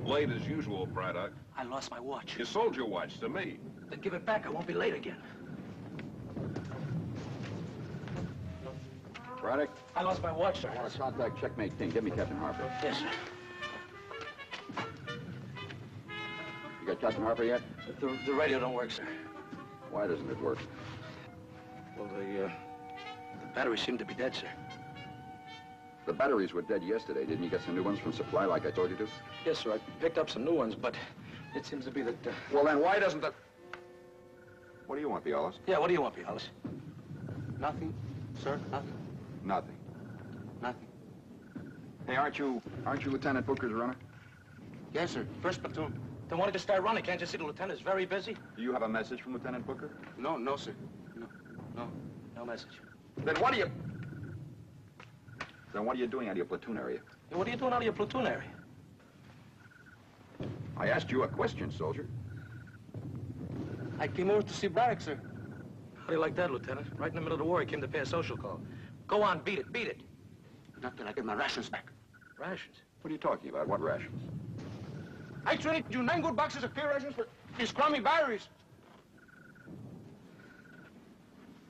Late as usual, Braddock. I lost my watch. You sold your watch to me. Then give it back. I won't be late again. Braddock? I lost my watch, sir. I want to contact Checkmate Team. Get me Captain Harper. Yes, sir. You got Captain Harper yet? The radio don't work, sir. Why doesn't it work? Well, the batteries seem to be dead, sir. The batteries were dead yesterday. Didn't you get some new ones from Supply like I told you to? Yes, sir. I picked up some new ones, but it seems to be that... Well, then why doesn't the... What do you want, Bialas? Yeah, what do you want, Bialas? Nothing, sir. Nothing. Nothing. Nothing. Hey, aren't you Lieutenant Booker's runner? Yes, sir. First platoon. Then why don't you start running? Can't you see the lieutenant's very busy? Do you have a message from Lieutenant Booker? No, sir. No message. Then what are you doing out of your platoon area? Yeah, what are you doing out of your platoon area? I asked you a question, soldier. I came over to see Braddock, sir. How do you like that, Lieutenant? Right in the middle of the war, he came to pay a social call. Go on, beat it, beat it. Not till I get my rations back. Rations? What are you talking about? What rations? I traded you 9 good boxes of clear rations for these crummy batteries.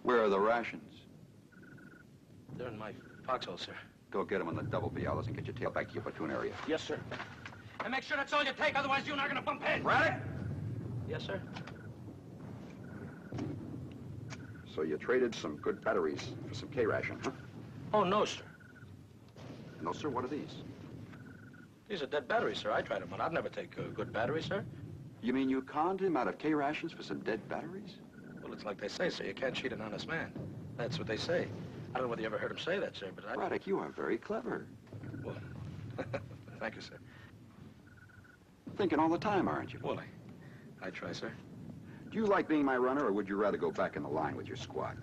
Where are the rations? They're in my foxhole, sir. Go get them on the double, Bialas, and get your tail back to your platoon area. Yes, sir. And make sure that's all you take, otherwise you and I are gonna bump heads. Braddock? Yes, sir. So you traded some good batteries for some K-ration, huh? Oh, no, sir. No, sir. What are these? These are dead batteries, sir. I tried them, but I'd never take good batteries, sir. You mean you conned him out of K-rations for some dead batteries? Well, it's like they say, sir. You can't cheat an honest man. That's what they say. I don't know whether you ever heard him say that, sir, but I... Braddock, you are very clever. Well, thank you, sir. Thinking all the time, aren't you? Well, I try, sir. Do you like being my runner, or would you rather go back in the line with your squad?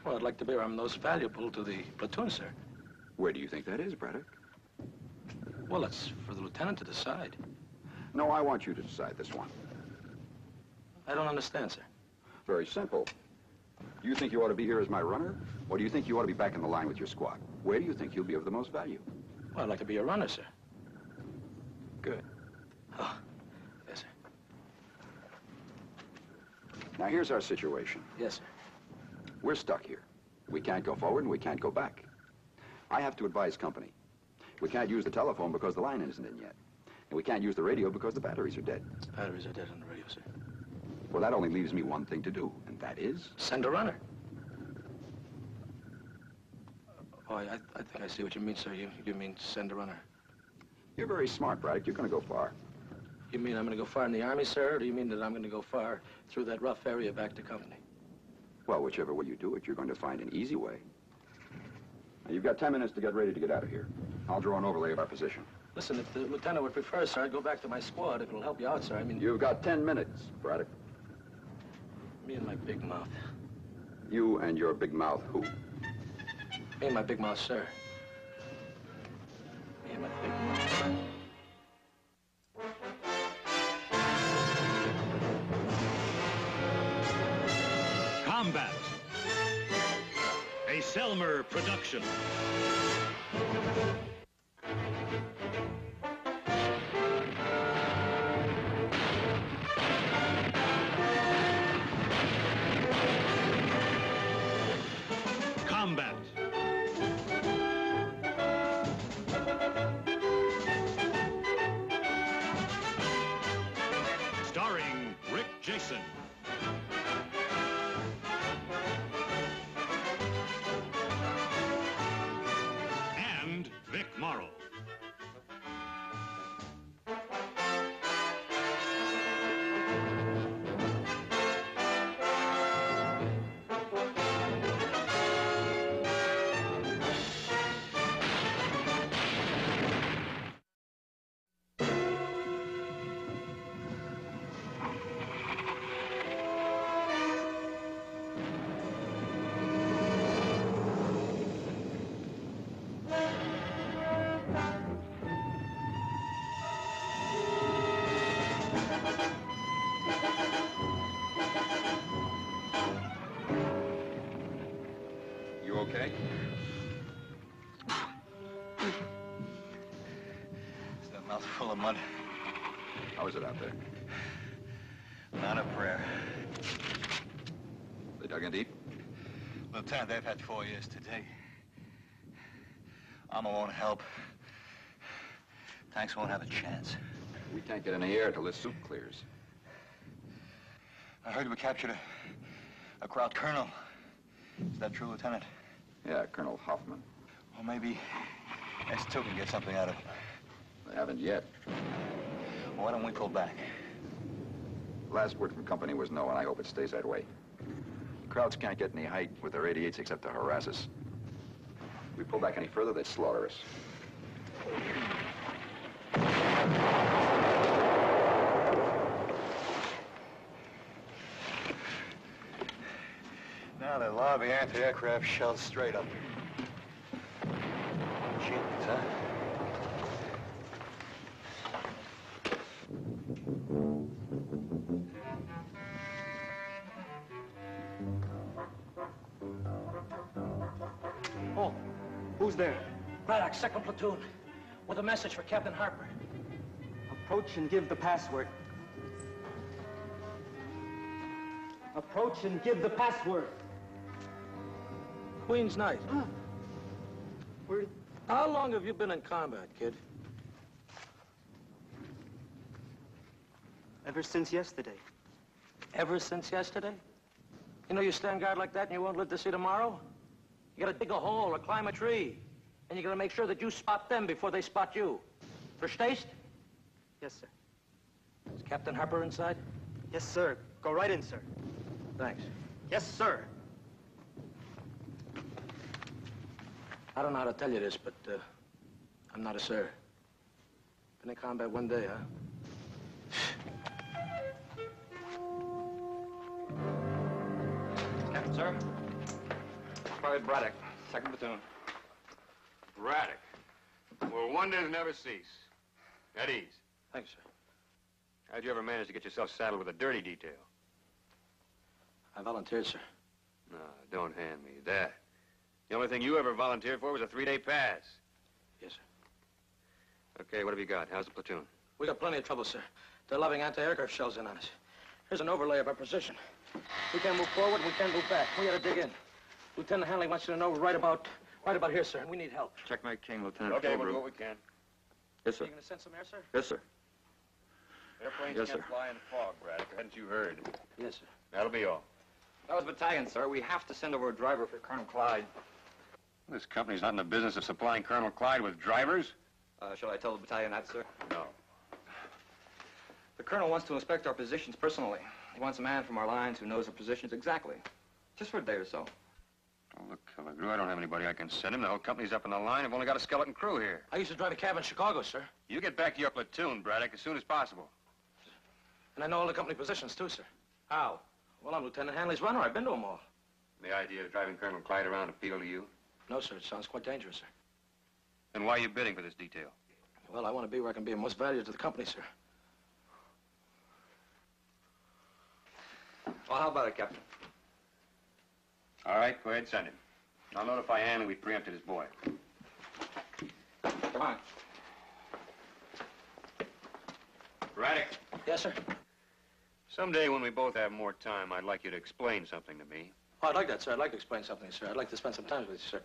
Well, I'd like to be where I'm most valuable to the platoon, sir. Where do you think that is, Braddock? Well, it's for the lieutenant to decide. No, I want you to decide this one. I don't understand, sir. Very simple. Do you think you ought to be here as my runner, or do you think you ought to be back in the line with your squad? Where do you think you'll be of the most value? Well, I'd like to be a runner, sir. Good. Oh, yes, sir. Now, here's our situation. Yes, sir. We're stuck here. We can't go forward and we can't go back. I have to advise company. We can't use the telephone because the line isn't in yet. And we can't use the radio because the batteries are dead. The batteries are dead on the radio, sir. Well, that only leaves me one thing to do, and that is... Send a runner. Oh, I think I see what you mean, sir. You mean send a runner. You're very smart, Braddock. You're going to go far. You mean I'm going to go far in the Army, sir, or do you mean that I'm going to go far through that rough area back to company? Well, whichever way you do it, you're going to find an easy way. Now, you've got 10 minutes to get ready to get out of here. I'll draw an overlay of our position. Listen, if the lieutenant would prefer, sir, I'd go back to my squad if it'll help you out, sir. I mean... You've got 10 minutes, Braddock. Me and my big mouth. You and your big mouth who? Me and my big mouth, sir. Me and my big mouth. Combat. A Selmer production. Combat. Starring Rick Jason. And Vic Mouth full of mud. How is it out there? Not a prayer. They dug in deep? Lieutenant, they've had 4 years today. Alma won't help. Tanks won't have a chance. We can't get any air till this soup clears. I heard we captured a Kraut colonel. Is that true, Lieutenant? Yeah, Colonel Hoffman. Well, maybe S2 can get something out of him. They haven't yet. Well, why don't we pull back? Last word from company was no, and I hope it stays that way. Krauts can't get any height with their 88s except to harass us. If we pull back any further, they'd slaughter us. Now they lob the anti-aircraft shells straight up. Genius, huh? Oh, who's there? Braddock, 2nd Platoon, with a message for Captain Harper. Approach and give the password. Approach and give the password. Queen's Night. How long have you been in combat, kid? Ever since yesterday. Ever since yesterday? You know you stand guard like that and you won't live to see tomorrow? You gotta dig a hole or climb a tree. And you gotta make sure that you spot them before they spot you. Verstehst? Yes, sir. Is Captain Harper inside? Yes, sir. Go right in, sir. Thanks. Yes, sir. I don't know how to tell you this, but I'm not a sir. Been in combat 1 day, huh? Captain, sir. Private Braddock, 2nd Platoon. Braddock. Well, wonders never cease. At ease. Thanks, sir. How'd you ever manage to get yourself saddled with a dirty detail? I volunteered, sir. No, don't hand me that. The only thing you ever volunteered for was a 3-day pass. Yes, sir. Okay, what have you got? How's the platoon? We got plenty of trouble, sir. They're lobbing anti-aircraft shells in on us. Here's an overlay of our position. We can't move forward, we can't move back. We gotta dig in. Lieutenant Hanley wants you to know right about here, sir, and we need help. Checkmate King, Lieutenant. Okay, we'll do what we can. Yes, sir. Are you gonna send some air, sir? Yes, sir. Airplanes Yes, can't sir. fly in the fog, Braddock. Hadn't you heard? Yes, sir. That'll be all. That was battalion, sir. We have to send over a driver for Colonel Clyde. This company's not in the business of supplying Colonel Clyde with drivers. Shall I tell the battalion that, sir? No. The colonel wants to inspect our positions personally. He wants a man from our lines who knows our positions exactly. Just for a day or so. Oh, look, Killigrew, I don't have anybody I can send him. The whole company's up in the line. I've only got a skeleton crew here. I used to drive a cab in Chicago, sir. You get back to your platoon, Braddock, as soon as possible. And I know all the company positions, too, sir. How? Well, I'm Lieutenant Hanley's runner. I've been to them all. The idea of driving Colonel Clyde around appeal to you? No, sir. It sounds quite dangerous, sir. Then why are you bidding for this detail? Well, I want to be where I can be of most value to the company, sir. Well, how about it, Captain? All right, go ahead, send him. I'll notify Hanley we preempted his boy. Come on. Braddock. Yes, sir? Someday when we both have more time, I'd like you to explain something to me. Oh, I'd like that, sir. I'd like to explain something, sir. I'd like to spend some time with you, sir.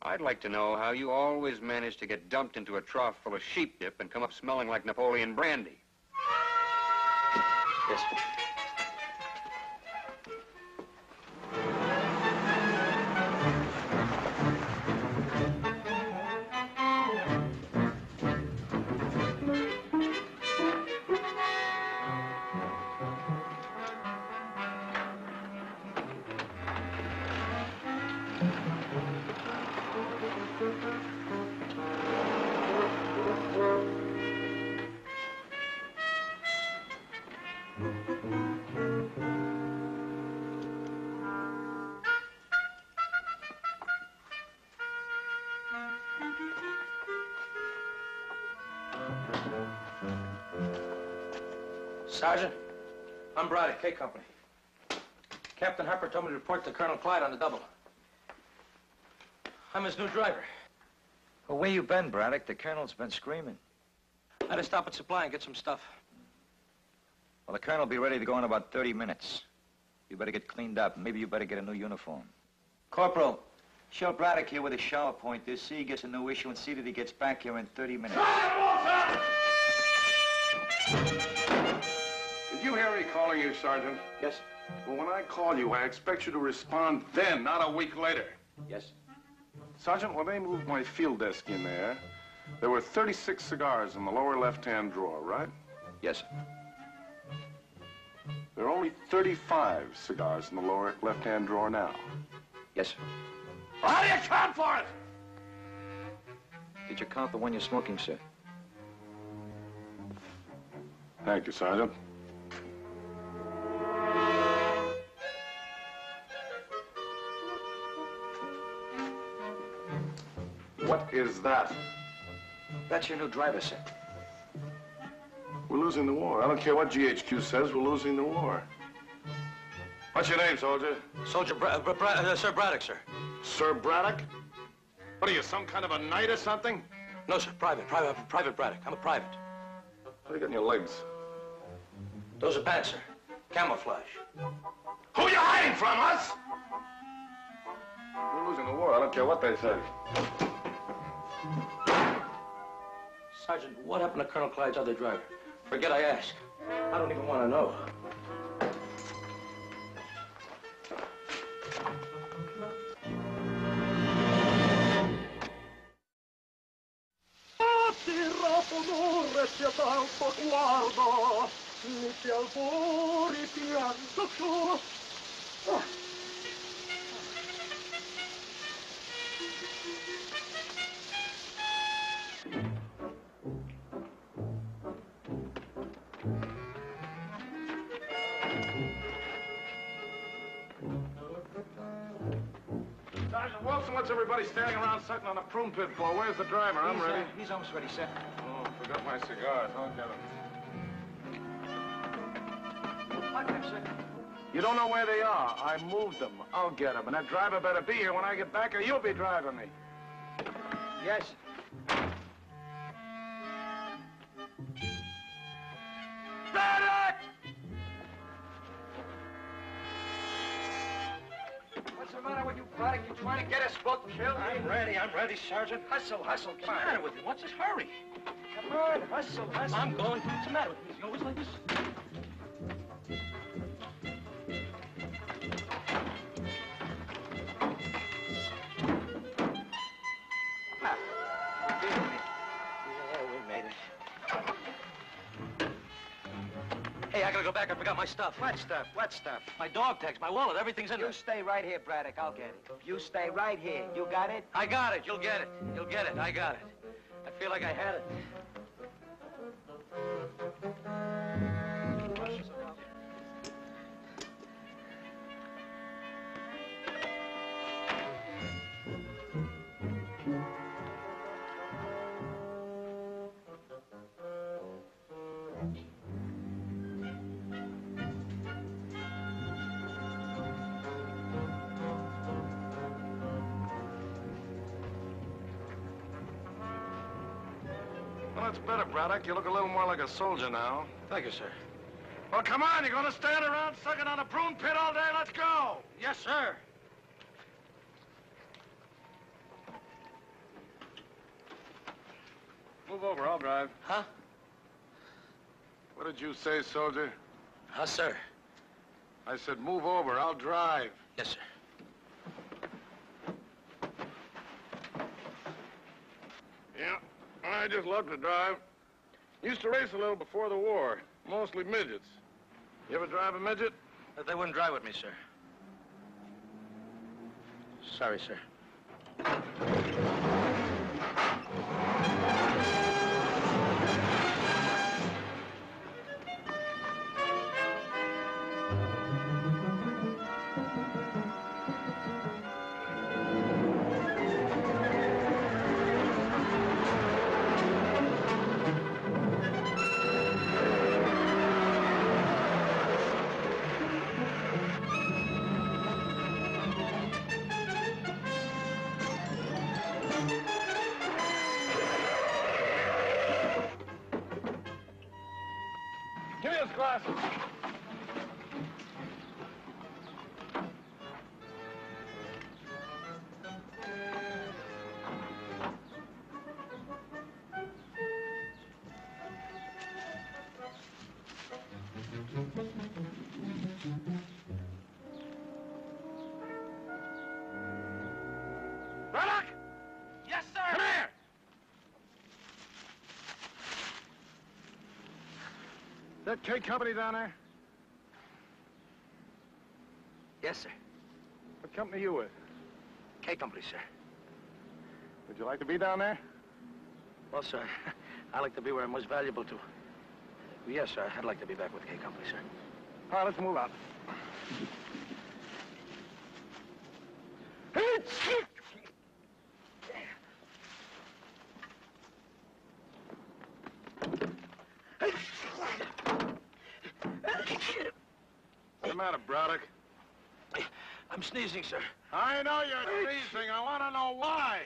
I'd like to know how you always manage to get dumped into a trough full of sheep dip and come up smelling like Napoleon brandy. Yes, sir. Sergeant, I'm Braddock, K Company. Captain Harper told me to report to Colonel Clyde on the double. I'm his new driver. Well, where you been, Braddock? The colonel's been screaming. I had to stop at Supply and get some stuff. Well, the colonel will be ready to go in about 30 minutes. You better get cleaned up. Maybe you better get a new uniform. Corporal, show Braddock here where the shower point is. See he gets a new issue and see that he gets back here in 30 minutes. Did you hear me calling you, Sergeant? Yes? Well, when I call you, I expect you to respond then, not a week later. Yes. Sergeant, when they moved my field desk in there were 36 cigars in the lower left-hand drawer, right? Yes, sir. There are only 35 cigars in the lower left-hand drawer now. Yes, sir. Well, how do you account for it? Did you count the one you're smoking, sir? Thank you, Sergeant. What is that? That's your new driver, sir. We're losing the war. I don't care what GHQ says, we're losing the war. What's your name, soldier? Sir Braddock, sir. Sir Braddock? What are you, some kind of a knight or something? No, sir, Private Braddock. I'm a private. What do you got in your legs? Those are pants, sir. Camouflage. Who are you hiding from, us? We're losing the war. I don't care what they say. Sergeant, what happened to Colonel Clyde's other driver? Forget I asked. I don't even want to know. Sergeant Wilson, what's everybody standing around sitting on a prune pit for? Where's the driver? I'm ready. He's almost ready, sir. Oh, forgot my cigars. I'll get them. Sir. You don't know where they are. I moved them. I'll get them. And that driver better be here when I get back or you'll be driving me. Yes. Braddock! What's the matter with you, Braddock? You trying to get us both killed? I'm ready, Sergeant. Hustle. What's the matter with you? What's this hurry? Come on, hustle. I'm going. What's the matter with me? Is he always like this? Hey, I gotta go back. I forgot my stuff. What stuff? My dog tags, my wallet, everything's in there. You stay right here, Braddock. I'll get it. You stay right here. You got it? I got it. You'll get it. I got it. I feel like I had it. Well, that's better, Braddock. You look a little more like a soldier now. Thank you, sir. Well, come on. You're going to stand around sucking on a prune pit all day? Let's go. Yes, sir. Move over. I'll drive. Huh? What did you say, soldier? Huh, sir? I said move over. I'll drive. Yes, sir. Yeah, I just love to drive. Used to race a little before the war. Mostly midgets. You ever drive a midget? They wouldn't drive with me, sir. Sorry, sir. Give me those glasses. Braddock! Yes, sir. Come here! That K Company down there? Yes, sir. What company you with? K Company, sir. Would you like to be down there? Well, sir, I like to be where I'm most valuable to. Yes, sir, I'd like to be back with K Company, sir. All right, let's move out. What's the matter, Braddock? I'm sneezing, sir. I know you're sneezing. I want to know why.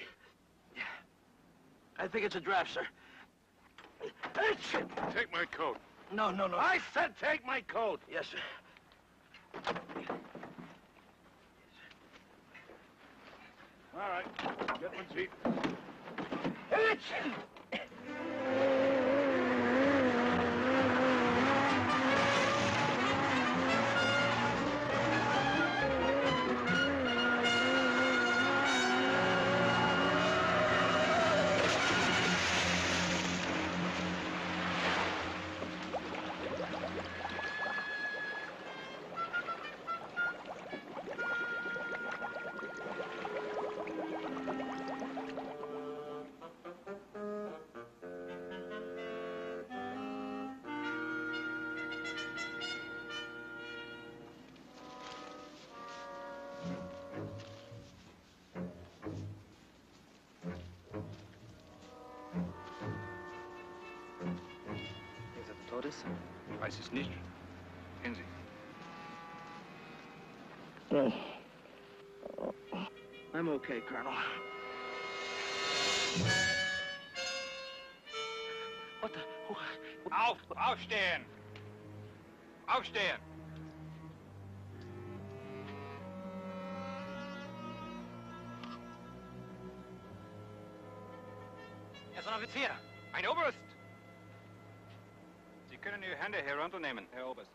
I think it's a draft, sir. Take my coat. No. I said take my coat. Yes, sir. All right, get my seat. Todes? Weiß es nicht. Kennen Sie? I'm okay, Colonel. What the... Aufstehen! Aufstehen! Er ist ein Offizier. Ein Oberst! Sie können Ihre Hände herunternehmen, Herr Oberst.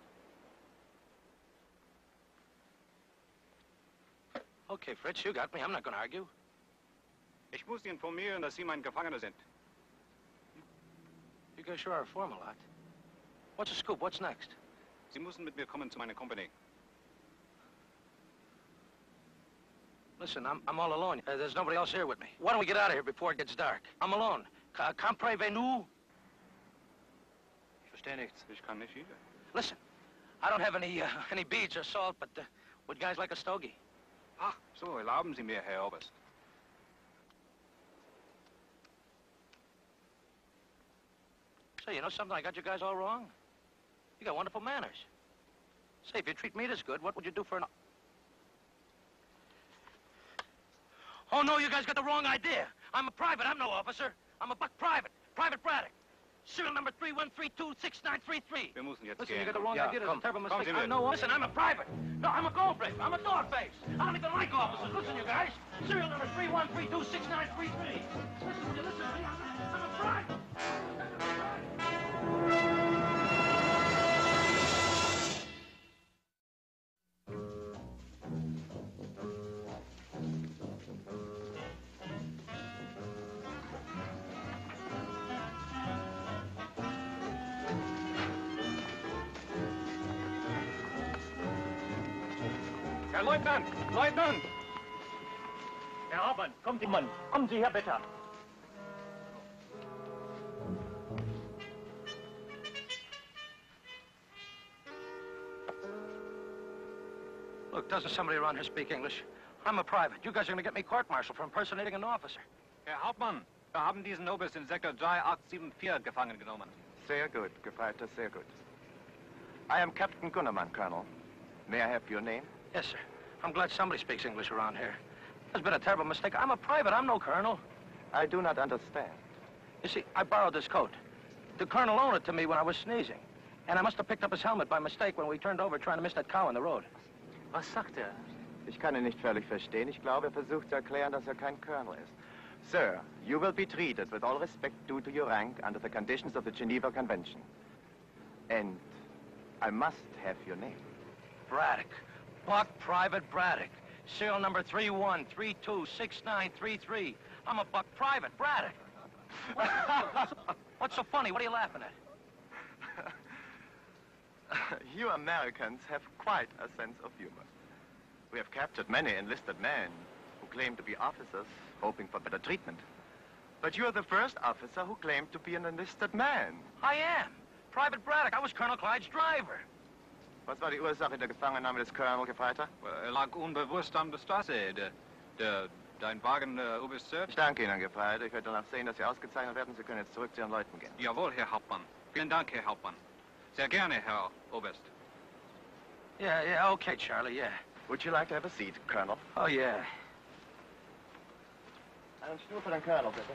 Okay, Fritz, you got me. I'm not going to argue. Ich muss Sie informieren, dass Sie mein Gefangener sind. You guys sure are a formal lot. What's the scoop? What's next? Sie müssen mit mir kommen zu meiner Company. Listen, I'm all alone. There's nobody else here with me. Why don't we get out of here before it gets dark? I'm alone. Comprenez-vous? Ich verstehe nichts. Ich kann nicht wieder. Listen, I don't have any beads or salt, but would guys like a stogie? Ach, so, erlauben Sie mir, Herr Oberst. Say, you know something? I got you guys all wrong. You got wonderful manners. Say, if you treat me this good, what would you do for an... Oh, no, you guys got the wrong idea. I'm a private. I'm no officer. I'm a buck private. Private Braddock. Serial number 31326933. Wir müssen jetzt Listen, gehen. you got the wrong idea. That's a terrible mistake. Sie mit. Listen, I'm a private. No, I'm a goldfish. I'm a dogface. I don't even like officers. Listen, you guys. Serial number 31326933. Listen, would you listen to me? I'm a private. Herr Leutnant! Leutnant! Herr Hauptmann, kommen Sie, Mann. Kommen Sie her, bitte. Look, doesn't somebody around here speak English? I'm a private. You guys are going to get me court-martialed for impersonating an officer. Herr Hauptmann, wir haben diesen Oberst in Sektor 3874 gefangen genommen. Sehr gut, Gefreiter, sehr gut. I am Captain Gunnerman, Colonel. May I have your name? Yes, sir. I'm glad somebody speaks English around here. There's been a terrible mistake. I'm a private. I'm no colonel. I do not understand. You see, I borrowed this coat. The colonel loaned it to me when I was sneezing. And I must have picked up his helmet by mistake when we turned over trying to miss that cow in the road. Was sagt er? Ich kann ihn nicht völlig verstehen. Ich glaube, er versucht zu erklären, dass er kein Colonel ist. Sir, you will be treated with all respect due to your rank under the conditions of the Geneva Convention. And I must have your name. Braddock. Buck Private Braddock. Serial number 31326933. I'm a Buck Private Braddock. What's so funny? What are you laughing at? You Americans have quite a sense of humor. We have captured many enlisted men who claim to be officers, hoping for better treatment. But you're the first officer who claimed to be an enlisted man. I am. Private Braddock. I was Colonel Clyde's driver. Was war die Ursache der Gefangennahme des Colonel, Gefreiter? Er lag unbewusst an der Straße. Dein Wagen, Oberst Sir? Ich danke Ihnen, Gefreiter. Ich werde danach sehen, dass Sie ausgezeichnet werden. Sie können jetzt zurück zu Ihren Leuten gehen. Jawohl, Herr Hauptmann. Vielen Dank, Herr Hauptmann. Sehr gerne, Herr Oberst. Yeah, okay, Charlie, yeah. Would you like to have a seat, Colonel? Oh, yeah. Einen Stuhl für den Colonel, bitte.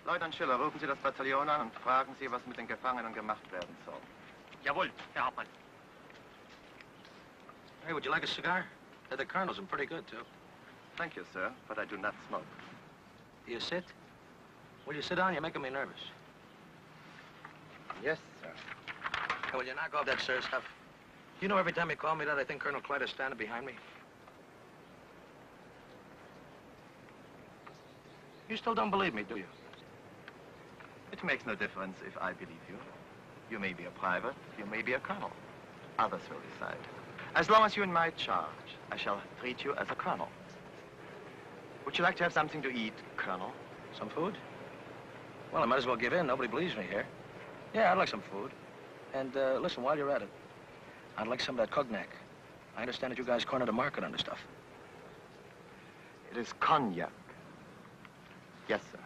Leutnant Schiller, rufen Sie das Bataillon an und fragen Sie, was mit den Gefangenen gemacht werden soll. Jawohl, Herr Hauptmann. Hey, would you like a cigar? The Colonel's are pretty good, too. Thank you, sir, but I do not smoke. Do you sit? Will you sit down? You're making me nervous. Yes, sir. Hey, will you knock off that sir stuff? You know, every time you call me that, I think Colonel Clyde is standing behind me. You still don't believe me, do you? It makes no difference if I believe you. You may be a private, you may be a colonel. Others will decide. As long as you're in my charge, I shall treat you as a colonel. Would you like to have something to eat, Colonel? Some food? Well, I might as well give in. Nobody believes me here. Yeah, I'd like some food. And, listen, while you're at it, I'd like some of that cognac. I understand that you guys cornered the market on this stuff. It is cognac. Yes, sir.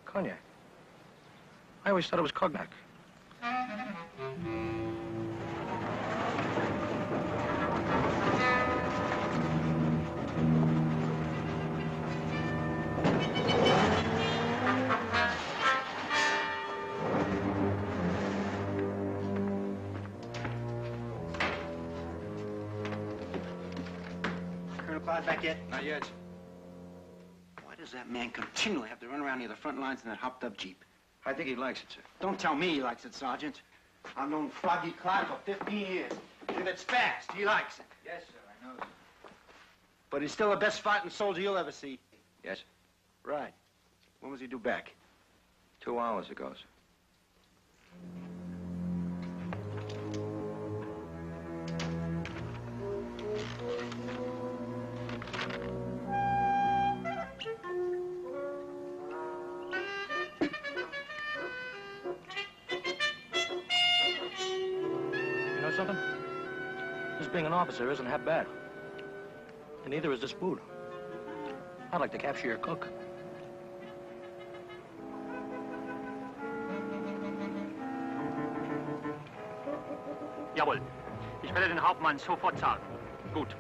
Cognac? I always thought it was cognac. Back yet? Not yet. Why does that man continually have to run around near the front lines in that hopped-up Jeep? I think he likes it, sir. Don't tell me he likes it, Sergeant. I've known Froggy Clyde for 15 years. If it's fast, he likes it. Yes, sir, I know. But he's still the best fighting soldier you'll ever see. Yes? Right. When was he due back? 2 hours ago, sir. Something? Just being an officer isn't half bad. And neither is this food. I'd like to capture your cook. Jawohl. Ich werde den Hauptmann sofort sagen. Gut.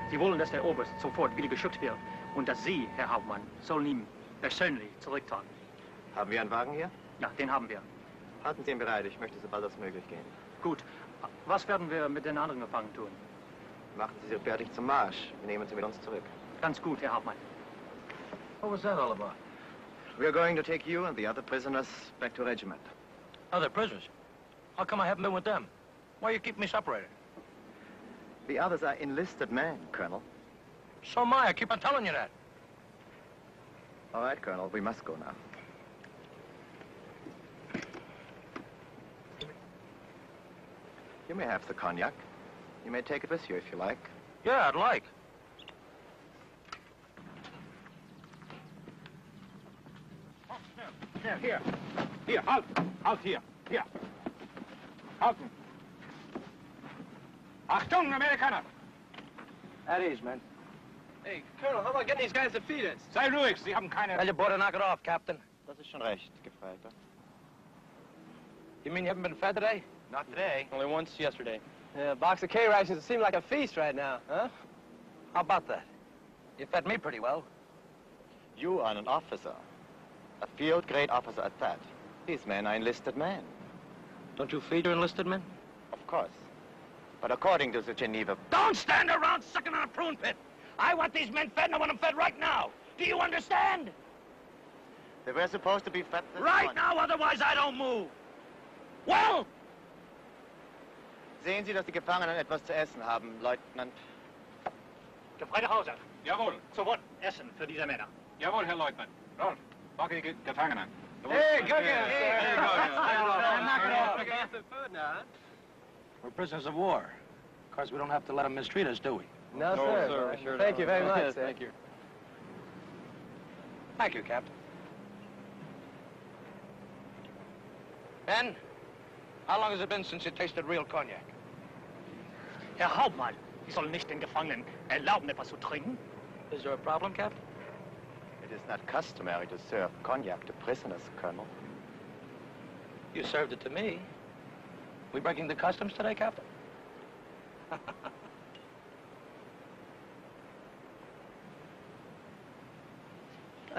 Sie wollen, dass der Oberst sofort wieder geschützt wird und dass Sie, Herr Hauptmann, sollen ihm persönlich zurücktragen. Haben wir einen Wagen hier? Ja, den haben wir. Halten Sie ihn bereit, ich möchte so bald als möglich gehen. Gut. Was werden wir mit den anderen Gefangenen tun? Machen Sie sich fertig zum Marsch. Wir nehmen Sie mit uns zurück. Ganz gut, Herr Hauptmann. What was that all about? We're going to take you and the other prisoners back to regiment. Other prisoners? How come I haven't been with them? Why you keep me separated? The others are enlisted men, Colonel. So am I keep on telling you that. All right, Colonel, we must go now. You may have the cognac. You may take it with you if you like. Yeah, I'd like. Here. Hier, halt. Halt hier. Hier. Halten. Achtung, Amerikaner! At ease, man. Hey, Colonel, how about getting these guys to feed us? Sei ruhig, Sie haben keine... Tell your boy to knock it off, Captain. Das ist schon recht, Gefreiter. You mean you haven't been fed today? Not today. Only once yesterday. Yeah, a box of K-rations seem like a feast right now, huh? How about that? You fed me pretty well. You are an officer. A field-grade officer at that. These men are enlisted men. Don't you feed your enlisted men? Of course. But according to the Geneva... Don't stand around sucking on a prune pit. I want these men fed, and I want them fed right now. Do you understand? They were supposed to be fed this Right morning. now, otherwise I don't move. Well? Sehen Sie, dass die Gefangenen etwas zu essen haben, Leutnant. Gefreiter Hauser. Jawohl. Sofort Essen für diese Männer. Jawohl, Herr Leutnant. Rolf, backe die Gefangenen. Hey, good We're prisoners of war. Of course, we don't have to let them mistreat us, do we? No, sir. Sure Thank you very much, sir. Thank you. Thank you, Captain. Ben, how long has it been since you tasted real cognac? Herr Hauptmann, Sie sollen nicht den Gefangenen erlauben, etwas zu trinken. Is there a problem, Captain? It is not customary to serve cognac to prisoners, Colonel. You served it to me. We breaking the customs today, Captain?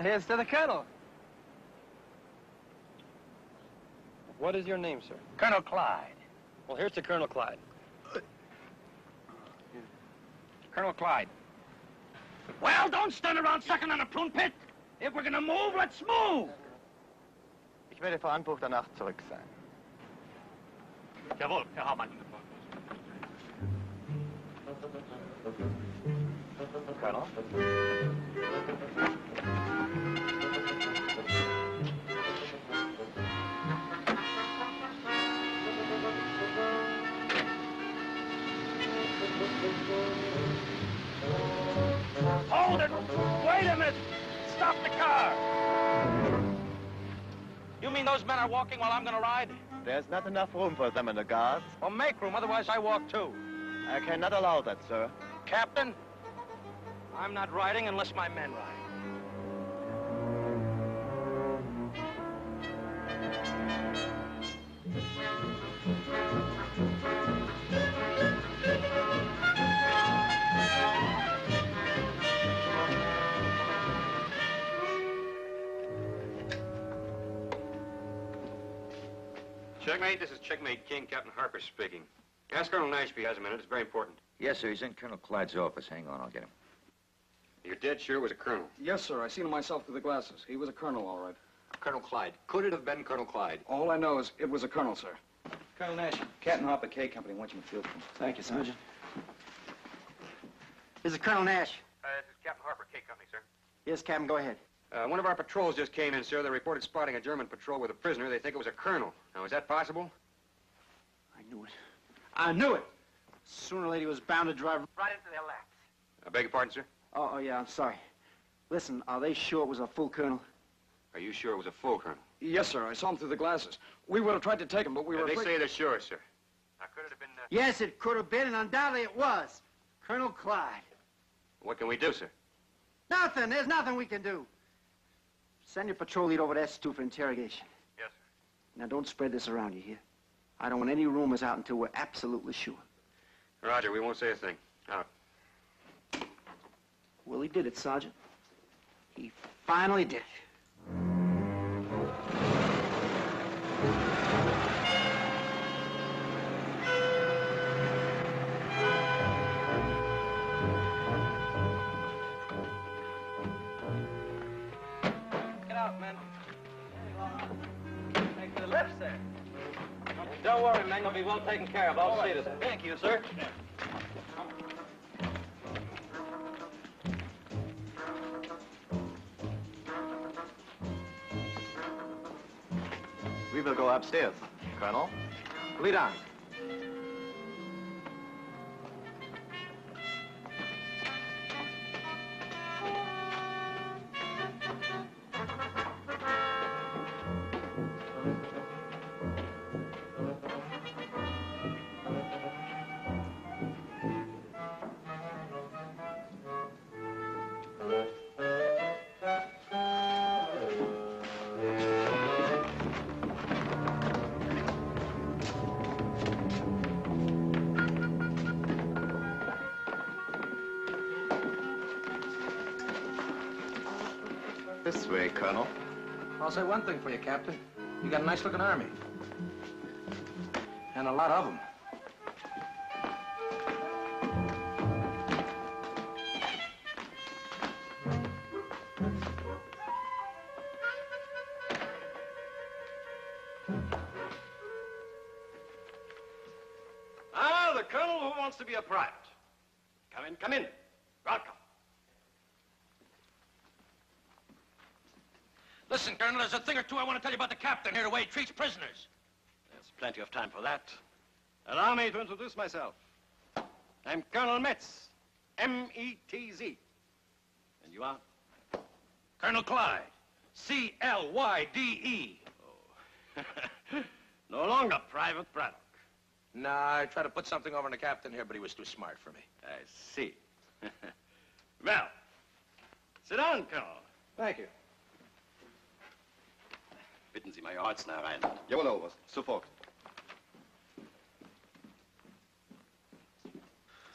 Here's to the Colonel. What is your name, sir? Colonel Clyde. Well, here's to Colonel Clyde. Colonel Clyde. Well, don't stand around sucking on a prune pit. If we're gonna move, let's move. Ich werde vor Anbruch der Nacht zurück sein. Jawohl, Herr Hauptmann. Colonel? Hold it! Wait a minute! Stop the car! You mean those men are walking while I'm gonna ride? There's not enough room for them in the guards. Well, make room, otherwise I walk too. I cannot allow that, sir. Captain, I'm not riding unless my men ride. Checkmate, this is Checkmate King, Captain Harper speaking. Ask Colonel Nash if he has a minute. It's very important. Yes, sir. He's in Colonel Clyde's office. Hang on, I'll get him. You're dead sure it was a colonel? Yes, sir. I seen him myself through the glasses. He was a colonel, all right. Colonel Clyde. Could it have been Colonel Clyde? All I know is it was a colonel, sir. Colonel Nash, Captain Harper K Company wants you in field. Thank you, Sergeant. This is Colonel Nash. This is Captain Harper, K Company, sir. Yes, Captain, go ahead. One of our patrols just came in, sir. They reported spotting a German patrol with a prisoner. They think it was a colonel. Now, is that possible? I knew it. I knew it! Sooner or later, he was bound to drive Right into their laps. I beg your pardon, sir? Oh, yeah, I'm sorry. Listen, are they sure it was a full colonel? Are you sure it was a full colonel? Yes, sir. I saw him through the glasses. We would have tried to take him, but we were They afraid... say they're sure, sir. Now, could it have been... Yes, it could have been, and undoubtedly it was. Colonel Clyde. What can we do, sir? Nothing. There's nothing we can do. Send your patrol lead over to S2 for interrogation. Yes, sir. Now, don't spread this around, you hear? I don't want any rumors out until we're absolutely sure. Roger, we won't say a thing. Out. Well, he did it, Sergeant. He finally did it. Get out, men. Take to the left, sir. Don't worry, men. You'll be well taken care of. I'll see to that. Thank you, sir. We will go upstairs. Colonel, lead on. This way, Colonel. I'll say one thing for you, Captain. You got a nice-looking army. And a lot of them. Ah, the colonel who wants to be a private. Come in, come in. Welcome. Listen, Colonel, there's a thing or two I want to tell you about the captain here, the way he treats prisoners. There's plenty of time for that. Allow me to introduce myself. I'm Colonel Metz, M-E-T-Z. And you are? Colonel Clyde, C-L-Y-D-E. Oh. No longer Private Braddock. Nah, I tried to put something over on the captain here, but he was too smart for me. I see. Well, sit down, Colonel. Thank you. Bitten Sie Major Holzner herein. Jawohl, Oberst. Sofort.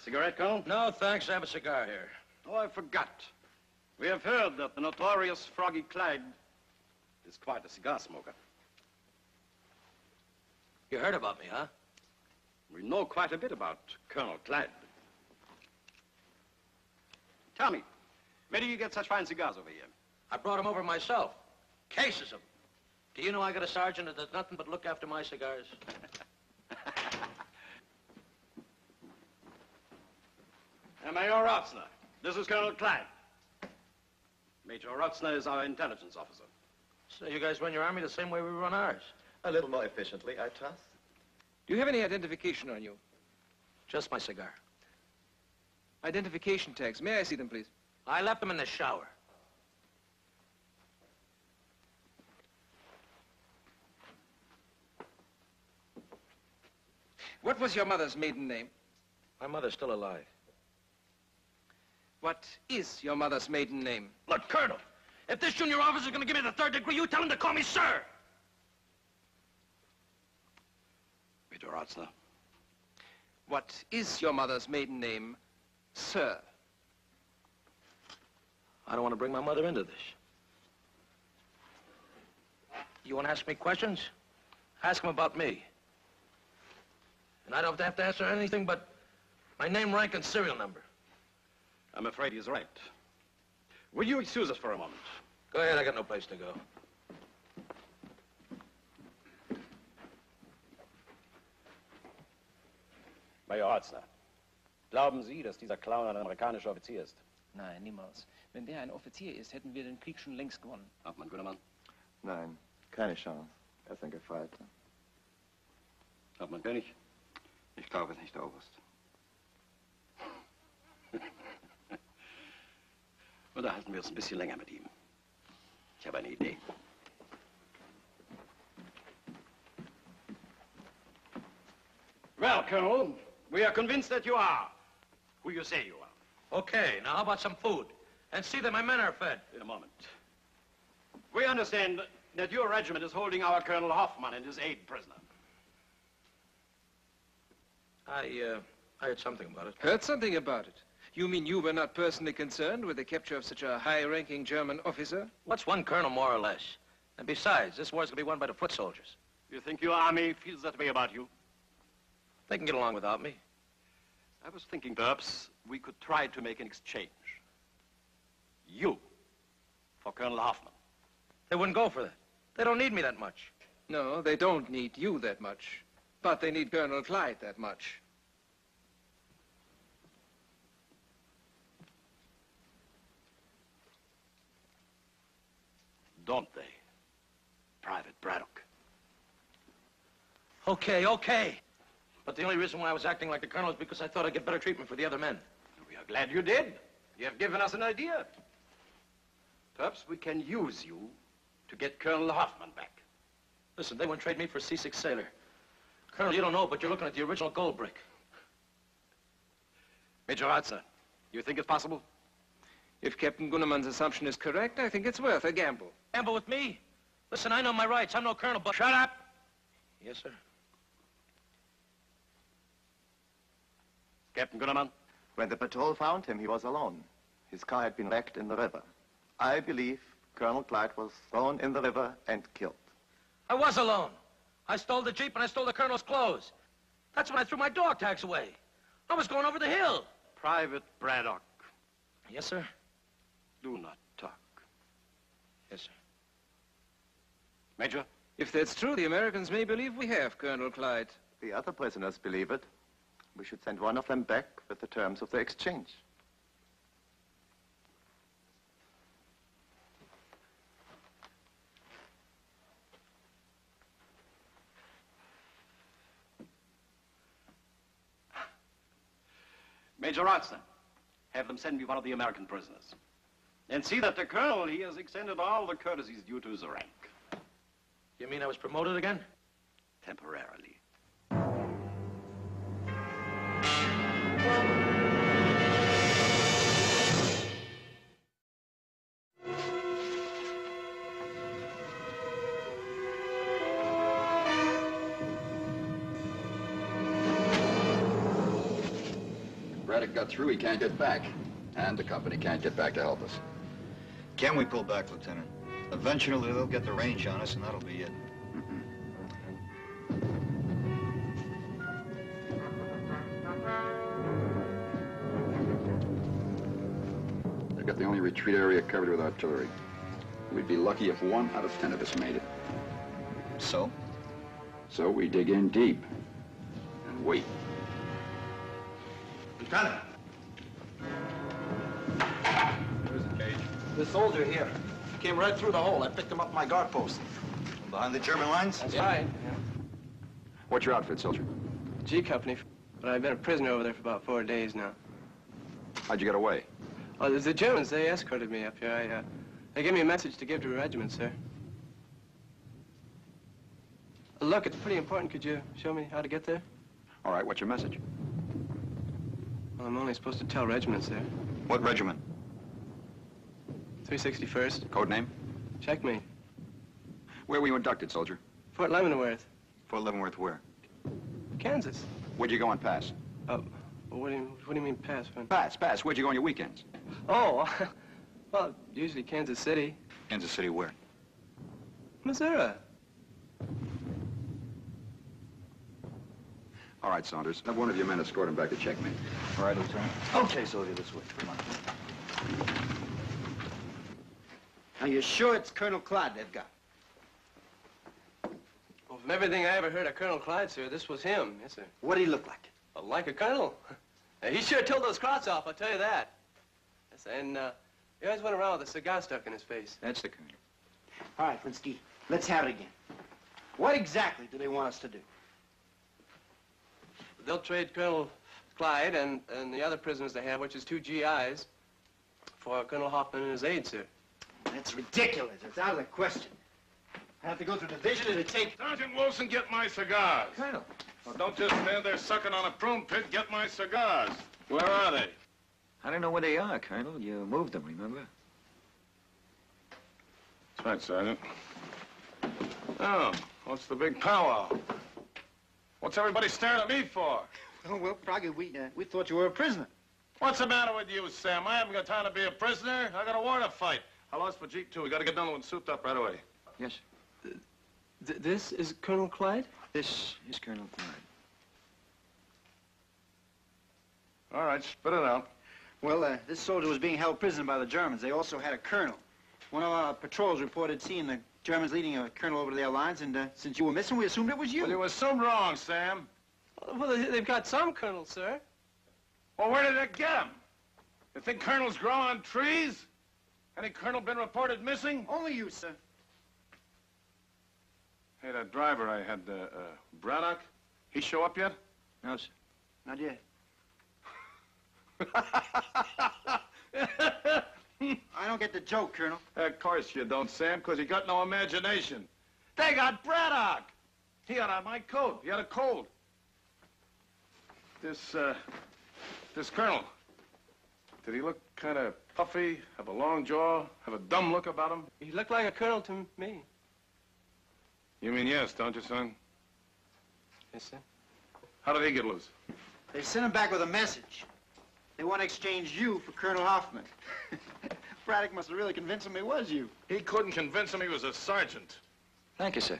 Cigarette, Colonel? No, thanks. I have a cigar here. Oh, I forgot. We have heard that the notorious Froggy Clyde is quite a cigar smoker. You heard about me, huh? We know quite a bit about Colonel Clyde. Tell me, where do you get such fine cigars over here? I brought them over myself. Cases of them. Do you know I got a sergeant that does nothing but look after my cigars? Major Rotzner, this is Colonel Clyde. Major Rotzner is our intelligence officer. So you guys run your army the same way we run ours? A little more efficiently, I trust. Do you have any identification on you? Just my cigar. Identification tags. May I see them, please? I left them in the shower. What was your mother's maiden name? My mother's still alive. What is your mother's maiden name? Look, Colonel, if this junior officer's gonna give me the third degree, you tell him to call me sir. Major Rotzner. What is your mother's maiden name, sir? I don't want to bring my mother into this. You want to ask me questions? Ask him about me. And I don't have to answer anything but my name, rank, and serial number. I'm afraid he's right. Will you excuse us for a moment? Go ahead, I got no place to go. Major Rotzner, glauben Sie, dass dieser Clown ein amerikanischer Offizier ist? Nein, niemals. Wenn der ein Offizier ist, hätten wir den Krieg schon längst gewonnen. Hauptmann Gunnermann? Nein, keine Chance. Er ist ein Gefeiter. Hauptmann König? Ich glaube es nicht, der Oberst. Unterhalten wir uns ein bisschen länger mit ihm. Ich habe eine Idee. Well, Colonel, we are convinced that you are who you say you are. Okay, now how about some food? And see that my men are fed. In a moment. We understand that your regiment is holding our Colonel Hoffman and his aide prisoner. I heard something about it. Heard something about it? You mean you were not personally concerned with the capture of such a high-ranking German officer? What's one colonel, more or less? And besides, this war's gonna be won by the foot soldiers. You think your army feels that way about you? They can get along without me. I was thinking perhaps we could try to make an exchange. You for Colonel Hoffman. They wouldn't go for that. They don't need me that much. No, they don't need you that much. But they need Colonel Clyde that much. Don't they, Private Braddock? Okay, okay. But the only reason why I was acting like the colonel is because I thought I'd get better treatment for the other men. We are glad you did. You have given us an idea. Perhaps we can use you to get Colonel Hoffman back. Listen, they wouldn't trade me for a C6 sailor. Colonel, you don't know, but you're looking at the original gold brick. Major Rotzner, you think it's possible? If Captain Gunnermann's assumption is correct, I think it's worth a gamble. Gamble with me? Listen, I know my rights. I'm no colonel, but... Shut up! Yes, sir. Captain Gunnermann? When the patrol found him, he was alone. His car had been wrecked in the river. I believe Colonel Clyde was thrown in the river and killed. I was alone. I stole the Jeep and I stole the Colonel's clothes. That's when I threw my dog tags away. I was going over the hill. Private Braddock. Yes, sir. Do not talk. Yes, sir. Major? If that's true, the Americans may believe we have Colonel Clyde. The other prisoners believe it. We should send one of them back with the terms of the exchange. Major Roxton, have them send me one of the American prisoners. And see that the colonel, he has extended all the courtesies due to his rank. You mean I was promoted again? Temporarily. Braddock got through, he can't get back. And the company can't get back to help us. Can we pull back, Lieutenant? Eventually they'll get the range on us, and that'll be it. They've got the only retreat area covered with artillery. We'd be lucky if 1 out of 10 of us made it. So? So we dig in deep and wait. Lieutenant. Where's the cage? The soldier here. Came right through the hole. I picked him up my guard post. Behind the German lines? That's right. What's your outfit, soldier? G Company, but I've been a prisoner over there for about 4 days now. How'd you get away? Oh, there's the Germans. They escorted me up here. They gave me a message to give to the regiment, sir. Look, it's pretty important. Could you show me how to get there? All right, what's your message? Well, I'm only supposed to tell regiment, sir. What regiment? 361st. Code name? Checkmate. Where were you inducted, soldier? Fort Leavenworth, Fort Leavenworth where? Kansas. Where'd you go on pass? Well, what do you mean pass? Pass. Where'd you go on your weekends? Oh, well, usually Kansas City. Kansas City where? Missouri. All right, Saunders. Have one of your men escort him back to checkmate. All right, Lieutenant. Okay, soldier, this way. Come on. Are you sure it's Colonel Clyde they've got? Well, from everything I ever heard of Colonel Clyde, sir, this was him. Yes, sir. What did he look like? Well, like a colonel. He sure tilled those Krauts off, I'll tell you that. Yes, and he always went around with a cigar stuck in his face. That's the colonel. All right, Linsky, let's have it again. What exactly do they want us to do? They'll trade Colonel Clyde and the other prisoners they have, which is 2 GIs, for Colonel Hoffman and his aides, sir. That's ridiculous. It's out of the question. I have to go through division and take... Sergeant Wilson, get my cigars. Colonel. Well, don't just stand there sucking on a prune pit. Get my cigars. Where are they? I don't know where they are, Colonel. You moved them, remember? That's right, Sergeant. Oh, what's the big powwow? What's everybody staring at me for? Oh, well, Froggy, we thought you were a prisoner. What's the matter with you, Sam? I haven't got time to be a prisoner. I got a war to fight. I lost my Jeep, too. We got to get done with it souped up right away. Yes. This is Colonel Clyde? This is Colonel Clyde. All right, spit it out. Well, this soldier was being held prisoner by the Germans. They also had a colonel. One of our patrols reported seeing the Germans leading a colonel over to their lines, and since you were missing, we assumed it was you. Well, you assumed wrong, Sam. Well, they've got some colonels, sir. Well, where did they get them? You think colonels grow on trees? Any colonel been reported missing? Only you, sir. Hey, that driver I had, Braddock, he show up yet? No, sir. Not yet. I don't get the joke, Colonel. Of course you don't, Sam, because you got no imagination. They got Braddock. He had on my coat. He had a cold. This colonel, did he look kind of puffy, have a long jaw, have a dumb look about him? He looked like a colonel to me. You mean yes, don't you, son? Yes, sir. How did he get loose? They sent him back with a message. They want to exchange you for Colonel Hoffman. Braddock must have really convinced him it was you. He couldn't convince him he was a sergeant. Thank you, sir.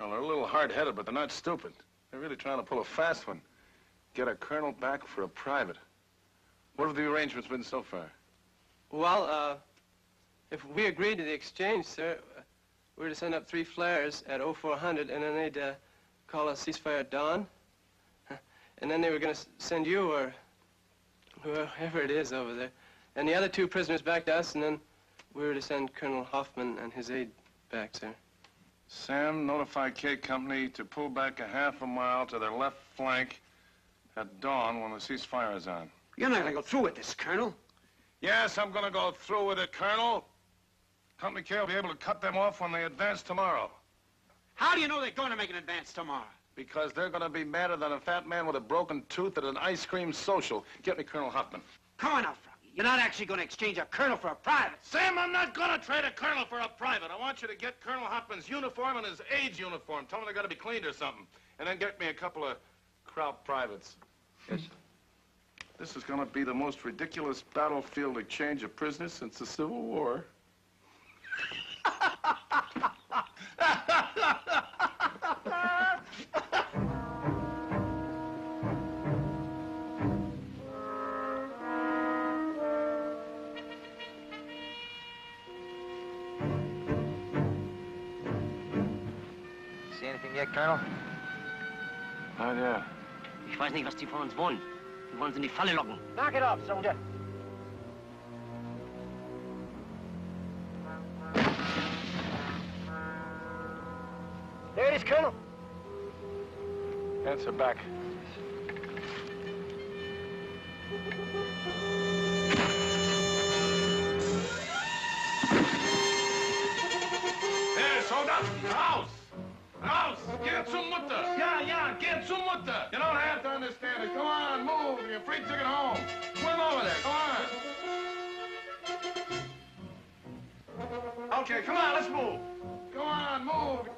Well, they're a little hard-headed, but they're not stupid. They're really trying to pull a fast one. Get a colonel back for a private. What have the arrangements been so far? Well, if we agreed to the exchange, sir, we were to send up 3 flares at 0400, and then they'd call a ceasefire at dawn. And then they were going to send you or whoever it is over there, and the other 2 prisoners back to us, and then we were to send Colonel Hoffman and his aide back, sir. Sam, notify K Company to pull back a half a mile to their left flank at dawn when the ceasefire is on. You're not going to go through with this, Colonel. Yes, I'm going to go through with it, Colonel. Company K will be able to cut them off when they advance tomorrow. How do you know they're going to make an advance tomorrow? Because they're going to be madder than a fat man with a broken tooth at an ice cream social. Get me Colonel Hoffman. Come on now, Froggy. You're not actually going to exchange a colonel for a private. Sam, I'm not going to trade a colonel for a private. I want you to get Colonel Hoffman's uniform and his aide's uniform. Tell them they got to be cleaned or something. And then get me a couple of Kraut privates. Yes, sir. This is going to be the most ridiculous battlefield exchange of prisoners since the Civil War. See anything yet, Colonel? Not yet. Ich weiß nicht, was die von uns wollen. Die wollen uns in die Falle locken. Knock it off, soldier. There it is, Colonel. Answer back. There, Soldat! Raus! Raus! Geh zum Mutter! Ja, geh zum Mutter! You don't have to understand it. Come on, move. You're free to get home. Swim over there. Come on. Okay, come on, let's move. Go on, move.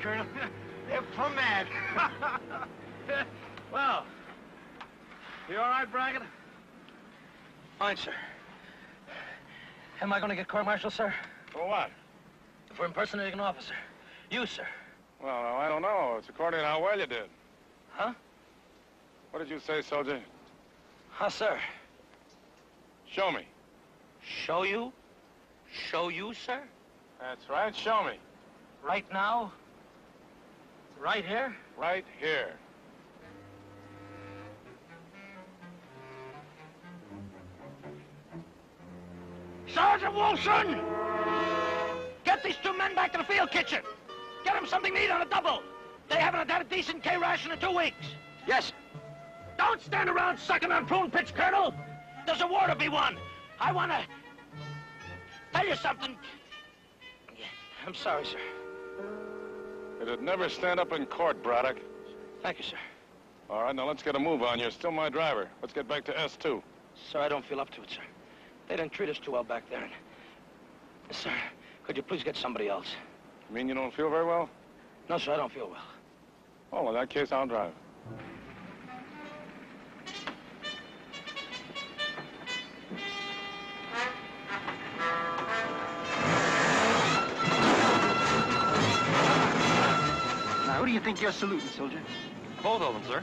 Colonel. They're plumb mad. Well, you all right, Brackett? Fine, sir. Am I going to get court-martialed, sir? For what? For impersonating an officer. You, sir. Well, I don't know. It's according to how well you did. Huh? What did you say, soldier? Huh, sir? Show me. Show you? Show you, sir? That's right. Show me. Right now? Right here? Right here. Sergeant Wilson! Get these two men back to the field kitchen. Get them something to eat on a double. They haven't had a decent K ration in 2 weeks. Yes. Don't stand around sucking on prune pitch, Colonel. There's a war to be won. I want to tell you something. I'm sorry, sir. It'd never stand up in court, Braddock. Thank you, sir. All right, now let's get a move on. You're still my driver. Let's get back to S2. Sir, I don't feel up to it, sir. They didn't treat us too well back there. And... Sir, could you please get somebody else? You mean you don't feel very well? No, sir, I don't feel well. Oh, well, in that case, I'll drive. Now, who do you think you're saluting, soldier? Both of them, sir.